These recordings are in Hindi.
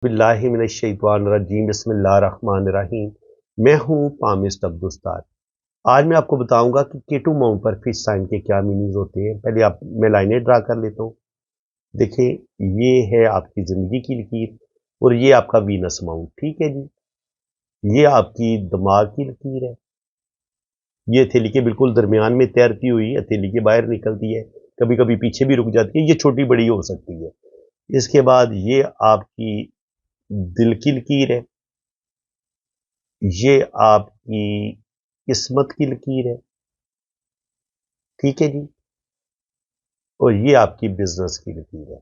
बिल्लाहि मिनश्शैतानिर्रजीम बिस्मिल्लाहिर्रहमानिर्रहीम। मैं हूँ पामिस्ट अब्दुस्तार। आज मैं आपको बताऊंगा कि केटू माउंट पर फिश साइन के क्या मीनिंग्स होते हैं। पहले मैं लाइनें ड्रा कर लेता हूँ। देखिए, ये है आपकी ज़िंदगी की लकीर और ये आपका वीनस माउंट। ठीक है जी, ये आपकी दिमाग की लकीर है। ये हथेली के बिल्कुल दरमियान में तैरती हुई हथेली के बाहर निकलती है, कभी कभी पीछे भी रुक जाती है। ये छोटी बड़ी हो सकती है। इसके बाद ये आपकी दिल की लकीर है, ये आपकी किस्मत की लकीर है। ठीक है जी, और ये आपकी बिजनेस की लकीर है।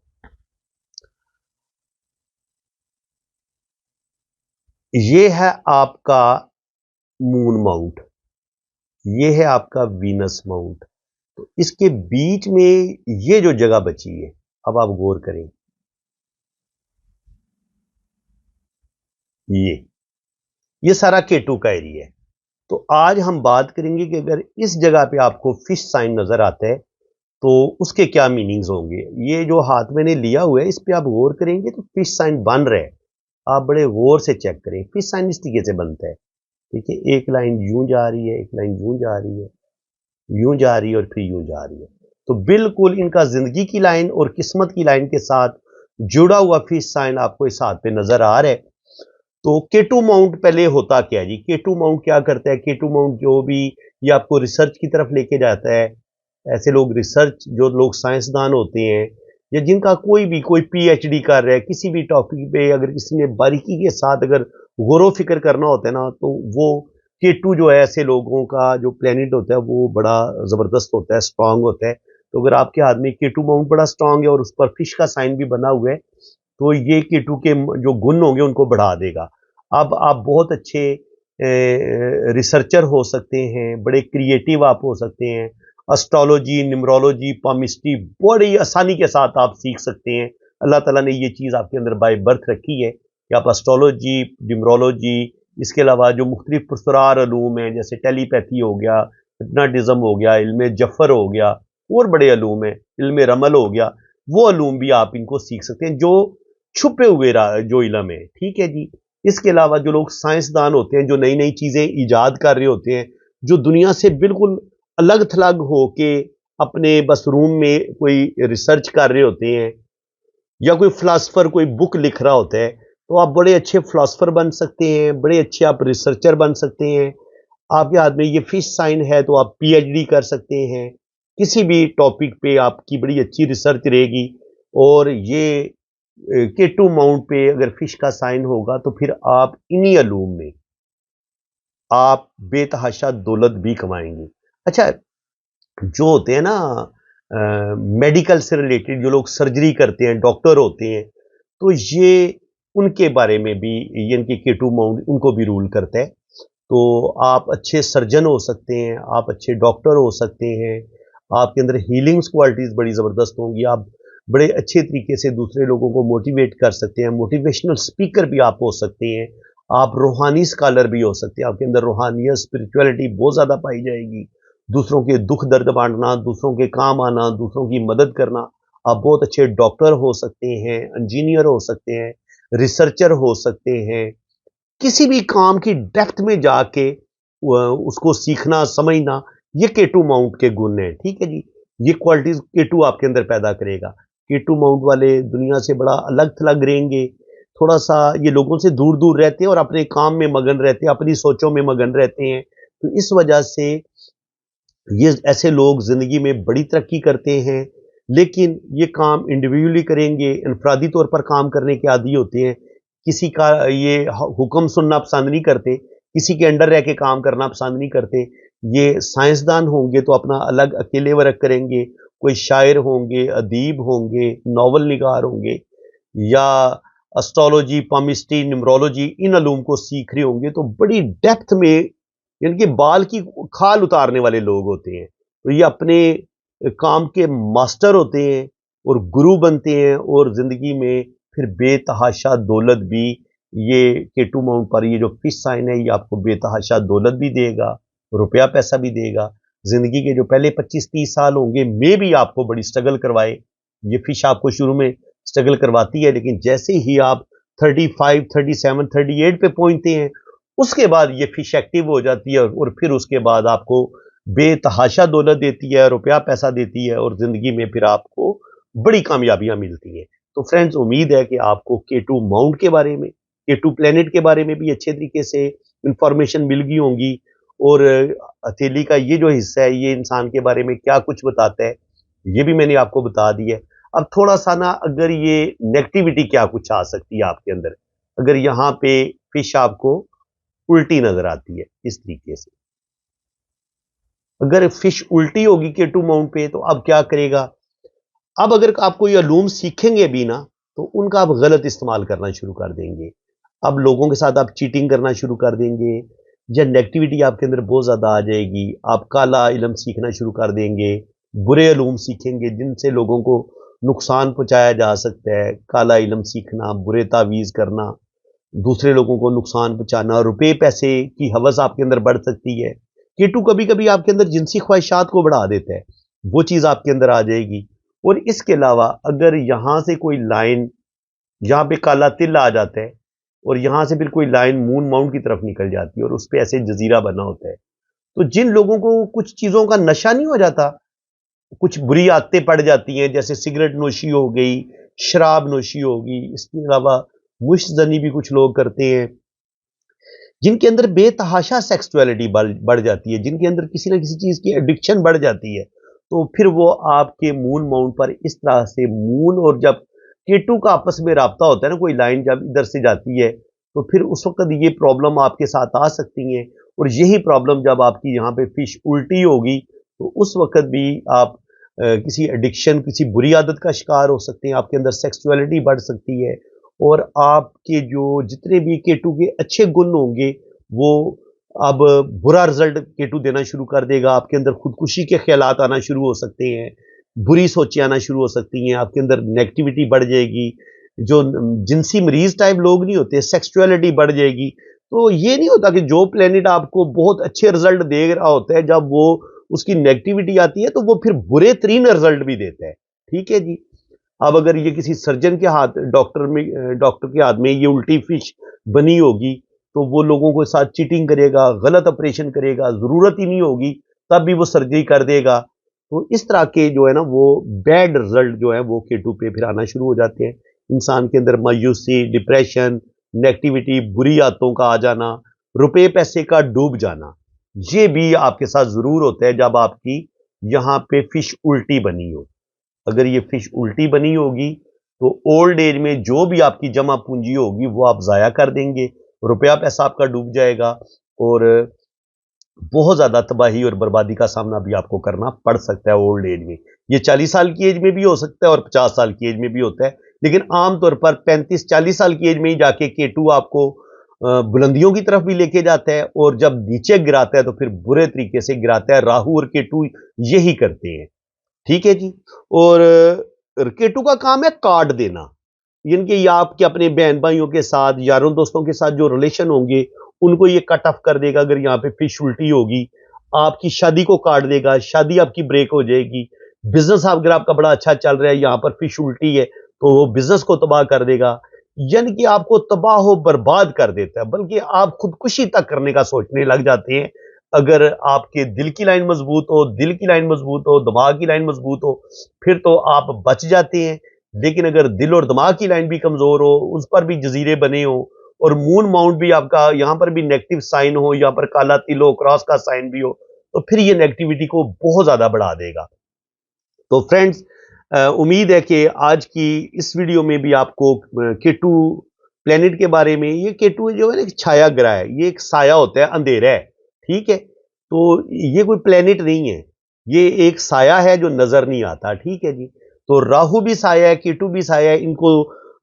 ये है आपका मून माउंट, ये है आपका वीनस माउंट। तो इसके बीच में ये जो जगह बची है, अब आप गौर करें, ये सारा केटू का एरिया है। तो आज हम बात करेंगे कि अगर इस जगह पे आपको फिश साइन नजर आता है तो उसके क्या मीनिंग्स होंगे। ये जो हाथ मैंने लिया हुआ है, इस पे आप गौर करेंगे तो फिश साइन बन रहा है। आप बड़े गौर से चेक करें, फिश साइन इस तरीके से बनता है। ठीक है, एक लाइन यूं जा रही है, एक लाइन यूं जा रही है, यूं जा रही है और फिर यूं जा रही है। तो बिल्कुल इनका जिंदगी की लाइन और किस्मत की लाइन के साथ जुड़ा हुआ फिश साइन आपको इस हाथ पे नजर आ रहा है। तो केटू माउंट पहले होता क्या जी, केटू माउंट क्या करता है? केटू माउंट जो भी ये आपको रिसर्च की तरफ लेके जाता है। ऐसे लोग रिसर्च, जो लोग साइंसदान होते हैं या जिनका कोई पीएचडी कर रहा है किसी भी टॉपिक पे, अगर किसी ने बारीकी के साथ अगर गौर फिक्र करना होता है ना, तो वो केटू जो है, ऐसे लोगों का जो प्लेनेट होता है वो बड़ा जबरदस्त होता है, स्ट्रांग होता है। तो अगर आपके हाथ में केटू माउंट बड़ा स्ट्रांग है और उस पर फिश का साइन भी बना हुआ है, तो ये केटू के जो गुण होंगे उनको बढ़ा देगा। अब आप बहुत अच्छे रिसर्चर हो सकते हैं, बड़े क्रिएटिव आप हो सकते हैं। एस्ट्रोलॉजी, न्यूमरोलॉजी, पामिस्ट्री बड़ी आसानी के साथ आप सीख सकते हैं। अल्लाह ताला ने ये चीज़ आपके अंदर बाय बर्थ रखी है कि आप एस्ट्रोलॉजी, न्यूमरोलॉजी, इसके अलावा जो मुख्तलिफ पुरस्कार अलूम हैं, जैसे टेलीपैथी हो गया, हिप्नोटिज्म हो गया, इल्म जफ़र हो गया, और बड़े अलूम हैं, इल्म रमल हो गया, वो अलूम भी आप इनको सीख सकते हैं जो छुपे हुए जो इलम है। ठीक है जी। इसके अलावा जो लोग साइंसदान होते हैं, जो नई नई चीजें ईजाद कर रहे होते हैं, जो दुनिया से बिल्कुल अलग थलग होके अपने बस रूम में कोई रिसर्च कर रहे होते हैं, या कोई फिलासफर कोई बुक लिख रहा होता है, तो आप बड़े अच्छे फिलासफर बन सकते हैं, बड़े अच्छे आप रिसर्चर बन सकते हैं। आपके हाथ में ये फिश साइन है तो आप पीएचडी कर सकते हैं। किसी भी टॉपिक पे आपकी बड़ी अच्छी रिसर्च रहेगी। और ये केटू माउंट पे अगर फिश का साइन होगा तो फिर आप इन्हीं अलूम में आप बेतहाशा दौलत भी कमाएंगे। अच्छा, जो होते हैं ना मेडिकल से रिलेटेड, जो लोग सर्जरी करते हैं, डॉक्टर होते हैं, तो ये उनके बारे में भी ये इनके केटू माउंट उनको भी रूल करता है। तो आप अच्छे सर्जन हो सकते हैं, आप अच्छे डॉक्टर हो सकते हैं, आपके अंदर हीलिंग्स क्वालिटीज़ बड़ी ज़बरदस्त होंगी। आप बड़े अच्छे तरीके से दूसरे लोगों को मोटिवेट कर सकते हैं, मोटिवेशनल स्पीकर भी आप हो सकते हैं, आप रूहानी स्कॉलर भी हो सकते हैं। आपके अंदर रूहानियत, स्पिरिचुअलिटी बहुत ज़्यादा पाई जाएगी। दूसरों के दुख दर्द बांटना, दूसरों के काम आना, दूसरों की मदद करना। आप बहुत अच्छे डॉक्टर हो सकते हैं, इंजीनियर हो सकते हैं, रिसर्चर हो सकते हैं। किसी भी काम की डेप्थ में जाके उसको सीखना, समझना, ये केटू माउंट के गुण हैं। ठीक है जी, ये क्वालिटीज केटू आपके अंदर पैदा करेगा। केटू माउंट वाले दुनिया से बड़ा अलग थलग रहेंगे। थोड़ा सा ये लोगों से दूर दूर रहते हैं और अपने काम में मगन रहते हैं, अपनी सोचों में मगन रहते हैं। तो इस वजह से ये ऐसे लोग जिंदगी में बड़ी तरक्की करते हैं। लेकिन ये काम इंडिविजुअली करेंगे, इनफरादी तौर पर काम करने के आदी होते हैं। किसी का ये हुक्म सुनना पसंद नहीं करते, किसी के अंडर रह के काम करना पसंद नहीं करते। ये साइंसदान होंगे तो अपना अलग अकेले वर्क करेंगे। कोई शायर होंगे, अदीब होंगे, नावल निगार होंगे, या एस्ट्रोलॉजी, पामिस्ट्री, न्यूमरोलॉजी, इन अलूम को सीख रहे होंगे, तो बड़ी डेप्थ में इनके बाल की खाल उतारने वाले लोग होते हैं। तो ये अपने काम के मास्टर होते हैं और गुरु बनते हैं, और जिंदगी में फिर बेतहाशा दौलत भी, ये केटू माउंट पर ये जो फिश साइन है, ये आपको बेतहाशा दौलत भी देगा, रुपया पैसा भी देगा। जिंदगी के जो पहले 25-30 साल होंगे मे भी आपको बड़ी स्ट्रगल करवाए। ये फिश आपको शुरू में स्ट्रगल करवाती है, लेकिन जैसे ही आप 35, 37, 38 पे पहुंचते हैं, उसके बाद ये फिश एक्टिव हो जाती है और फिर उसके बाद आपको बेतहाशा दौलत देती है, रुपया पैसा देती है और जिंदगी में फिर आपको बड़ी कामयाबियां मिलती हैं। तो फ्रेंड्स, उम्मीद है कि आपको K2 माउंट के बारे में, K2 प्लेनेट के बारे में भी अच्छे तरीके से इंफॉर्मेशन मिल गई होंगी और हथेली का ये जो हिस्सा है ये इंसान के बारे में क्या कुछ बताता है, ये भी मैंने आपको बता दी है। अब थोड़ा सा ना, अगर ये नेगेटिविटी क्या कुछ आ सकती है आपके अंदर, अगर यहाँ पे फिश आपको उल्टी नजर आती है इस तरीके से, अगर फिश उल्टी होगी K2 माउंट पे तो अब क्या करेगा। अब अगर आप कोई अलूम सीखेंगे भी ना, तो उनका आप गलत इस्तेमाल करना शुरू कर देंगे। अब लोगों के साथ आप चीटिंग करना शुरू कर देंगे, या नेगेटिविटी आपके अंदर बहुत ज़्यादा आ जाएगी। आप काला इल्म सीखना शुरू कर देंगे, बुरे अलूम सीखेंगे जिनसे लोगों को नुकसान पहुंचाया जा सकता है। काला इल्म सीखना, बुरे तावीज़ करना, दूसरे लोगों को नुकसान पहुंचाना, रुपए पैसे की हवस आपके अंदर बढ़ सकती है। K2 कभी कभी आपके अंदर जिनसी ख्वाहिशात को बढ़ा देता है, वो चीज़ आपके अंदर आ जाएगी। और इसके अलावा अगर यहाँ से कोई लाइन, यहाँ पे काला तिल आ जाता है और यहाँ से फिर कोई लाइन मून माउंट की तरफ निकल जाती है और उस पे ऐसे जजीरा बना होता है, तो जिन लोगों को कुछ चीज़ों का नशा नहीं हो जाता, कुछ बुरी आदतें पड़ जाती हैं, जैसे सिगरेट नोशी हो गई, शराब नोशी होगी, इसके अलावा मुश्तजनी भी कुछ लोग करते हैं, जिनके अंदर बेतहाशा सेक्सुअलिटी बढ़ जाती है, जिनके अंदर किसी ना किसी चीज़ की एडिक्शन बढ़ जाती है, तो फिर वो आपके मून माउंट पर इस तरह से मून और जब K2 का आपस में राब्ता होता है ना, कोई लाइन जब इधर से जाती है, तो फिर उस वक्त ये प्रॉब्लम आपके साथ आ सकती हैं। और यही प्रॉब्लम जब आपकी यहाँ पे फिश उल्टी होगी, तो उस वक्त भी आप किसी एडिक्शन, किसी बुरी आदत का शिकार हो सकते हैं, आपके अंदर सेक्सुअलिटी बढ़ सकती है और आपके जो जितने भी K2 के अच्छे गुण होंगे, वो अब बुरा रिजल्ट K2 देना शुरू कर देगा। आपके अंदर खुदकुशी के ख्यालात आना शुरू हो सकते हैं, बुरी सोचें आना शुरू हो सकती हैं, आपके अंदर नेगेटिविटी बढ़ जाएगी। जो जिनसी मरीज टाइप लोग नहीं होते, सेक्सुअलिटी बढ़ जाएगी। तो ये नहीं होता कि जो प्लेनेट आपको बहुत अच्छे रिजल्ट दे रहा होता है, जब वो उसकी नेगेटिविटी आती है तो वो फिर बुरे तरीन रिजल्ट भी देता है। ठीक है जी। अब अगर ये किसी सर्जन के हाथ, डॉक्टर के हाथ में ये उल्टी फिश बनी होगी, तो वो लोगों के साथ चीटिंग करेगा, गलत ऑपरेशन करेगा, जरूरत ही नहीं होगी तब भी वो सर्जरी कर देगा। तो इस तरह के जो है ना, वो बैड रिजल्ट जो है वो K2 पे फिर आना शुरू हो जाते हैं। इंसान के अंदर मायूसी, डिप्रेशन, नेगेटिविटी, बुरी आदतों का आ जाना, रुपए पैसे का डूब जाना, ये भी आपके साथ जरूर होता है जब आपकी यहाँ पे फिश उल्टी बनी हो। अगर ये फिश उल्टी बनी होगी तो ओल्ड एज में जो भी आपकी जमा पूंजी होगी वो आप जाया कर देंगे, रुपया पैसा आपका डूब जाएगा और बहुत ज्यादा तबाही और बर्बादी का सामना भी आपको करना पड़ सकता है ओल्ड एज में। ये 40 साल की एज में भी हो सकता है और 50 साल की एज में भी होता है, लेकिन आमतौर पर 35-40 साल की एज में ही जाके K2 आपको बुलंदियों की तरफ भी लेके जाता है और जब नीचे गिराता है तो फिर बुरे तरीके से गिराता है। राहु और K2 यही करते हैं। ठीक है जी। और K2 का काम है कार्ड देना, यानी कि ये आपके अपने बहन भाइयों के साथ, यारों दोस्तों के साथ जो रिलेशन होंगे उनको ये कट ऑफ कर देगा। अगर यहाँ पे फिश उल्टी होगी, आपकी शादी को काट देगा, शादी आपकी ब्रेक हो जाएगी। बिजनेस अगर आपका बड़ा अच्छा चल रहा है, यहाँ पर फिश उल्टी है तो वो बिजनेस को तबाह कर देगा, यानी कि आपको तबाह हो बर्बाद कर देता है, बल्कि आप खुदकुशी तक करने का सोचने लग जाते हैं। अगर आपके दिल की लाइन मजबूत हो, दिल की लाइन मजबूत हो, दिमाग की लाइन मजबूत हो, फिर तो आप बच जाते हैं। लेकिन अगर दिल और दिमाग की लाइन भी कमजोर हो, उस पर भी जजीरे बने हो और मून माउंट भी आपका यहाँ पर भी नेगेटिव साइन हो, यहाँ पर काला तिल हो, क्रॉस का साइन भी हो, तो फिर ये नेगेटिविटी को बहुत ज्यादा बढ़ा देगा। तो फ्रेंड्स, उम्मीद है कि आज की इस वीडियो में भी आपको K2 प्लेनेट के बारे में, ये K2 जो है ना, छाया ग्रह है, ये एक साया होता है, अंधेरा है। ठीक है। तो ये कोई प्लेनेट नहीं है, ये एक साया है जो नजर नहीं आता। ठीक है जी। तो राहु भी साया है, K2 भी साया है, इनको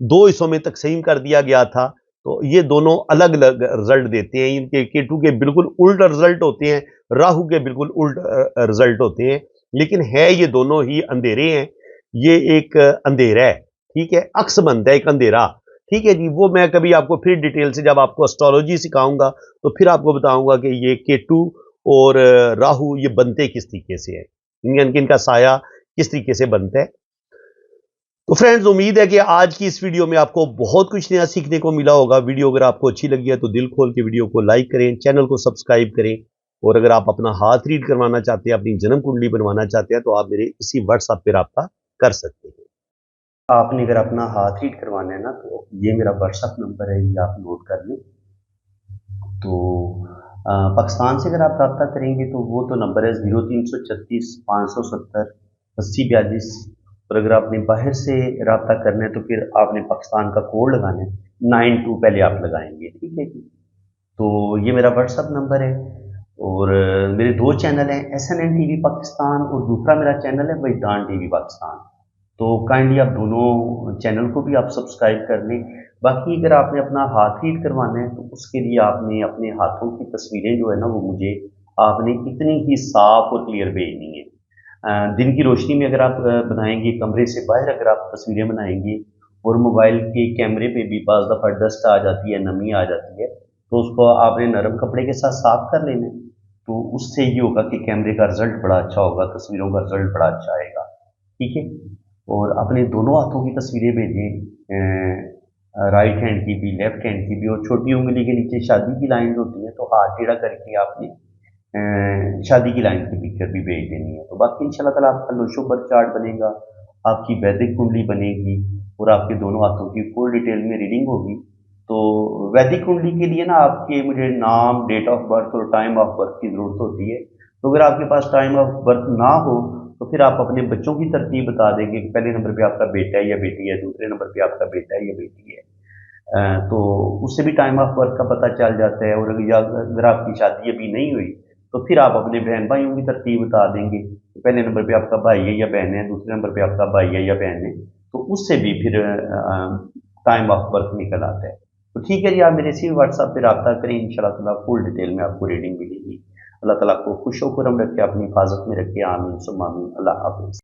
दो हिस्सों में तकसीम कर दिया गया था। तो ये दोनों अलग अलग रिजल्ट देते हैं। इनके K2 के बिल्कुल उल्ट रिजल्ट होते हैं, राहु के बिल्कुल उल्ट रिजल्ट होते हैं, लेकिन है ये दोनों ही अंधेरे हैं। ये एक अंधेरा है, ठीक है, अक्समंद है, एक अंधेरा। ठीक है जी। वो मैं कभी आपको फिर डिटेल से जब आपको एस्ट्रोलॉजी सिखाऊंगा तो फिर आपको बताऊंगा कि ये K2 और राहु ये बनते किस तरीके से है, इनका साया किस तरीके से बनता है। तो फ्रेंड्स, उम्मीद है कि आज की इस वीडियो में आपको बहुत कुछ नया सीखने को मिला होगा। वीडियो अगर आपको अच्छी लगी है तो दिल खोल के वीडियो को लाइक करें, चैनल को सब्सक्राइब करें, और अगर आप अपना हाथ रीड करवाना चाहते हैं, अपनी जन्म कुंडली बनवाना चाहते हैं, तो आप मेरे इसी व्हाट्सएप पर रब्ता कर सकते हैं। आपने अगर अपना हाथ रीड करवाना है ना, तो ये मेरा व्हाट्सएप नंबर है, ये आप नोट कर लें। तो पाकिस्तान से अगर आप रब्ता करेंगे तो वो तो नंबर है 0336 570 8042। और अगर आपने बाहर से रब्ता करना है तो फिर आपने पाकिस्तान का कोड लगाना है, 92 पहले आप लगाएंगे, ठीक है जी। तो ये मेरा व्हाट्सअप नंबर है। और मेरे दो चैनल हैं, SNN TV पाकिस्तान, और दूसरा मेरा चैनल है वजदान TV पाकिस्तान। तो काइंडली आप दोनों चैनल को भी आप सब्सक्राइब कर लें। बाकी अगर आपने अपना हाथ रीड करवाना है तो उसके लिए आपने अपने हाथों की तस्वीरें जो है ना, वो मुझे आपने इतनी ही साफ और क्लियर भेजनी है। दिन की रोशनी में अगर आप बनाएंगे, कमरे से बाहर अगर आप तस्वीरें बनाएंगे, और मोबाइल के कैमरे पे भी बाज़ दफ़ा डस्ट आ जाती है, नमी आ जाती है, तो उसको आपने नरम कपड़े के साथ साफ कर लेना है। तो उससे ये होगा कि कैमरे का रिजल्ट बड़ा अच्छा होगा, तस्वीरों का रिजल्ट बड़ा अच्छा आएगा, ठीक है। और अपने दोनों हाथों की तस्वीरें भेजें, राइट हैंड की भी, लेफ्ट हैंड की भी, और छोटी उंगली के नीचे शादी की लाइन होती है, तो हाथ टेढ़ा करके आपने शादी की लाइन की पिक्चर भी भेज देनी है। तो बाकी इंशाल्लाह ताला आपका लोशो बर्थ चार्ट बनेगा, आपकी वैदिक कुंडली बनेगी, और आपके दोनों हाथों की फुल डिटेल में रीडिंग होगी। तो वैदिक कुंडली के लिए ना आपके मुझे नाम, डेट ऑफ बर्थ और टाइम ऑफ बर्थ की ज़रूरत होती है। तो अगर आपके पास टाइम ऑफ बर्थ ना हो तो फिर आप अपने बच्चों की तरतीब बता देंगे कि पहले नंबर पे आपका बेटा है या बेटी है, दूसरे नंबर पे आपका बेटा है या बेटी है। तो उससे भी टाइम ऑफ बर्थ का पता चल जाता है। और अगर आपकी शादी अभी नहीं हुई तो फिर आप अपने बहन भाइयों की तरतीब बता देंगे, तो पहले नंबर पे आपका भाई है या बहन है, दूसरे नंबर पे आपका भाई है या बहन है, तो उससे भी फिर टाइम ऑफ बर्थ निकल आता है। तो ठीक है जी, आप मेरे इसी व्हाट्सएप पे रब्ता करें, इंशाल्लाह ताला फुल डिटेल में आपको रीडिंग मिलेगी। अल्लाह ताला आपको खुश व खुर्रम रखे, अपनी हिफाजत में रखे, आमीन सुम्मा आमीन। अल्लाह हाफ़िज़।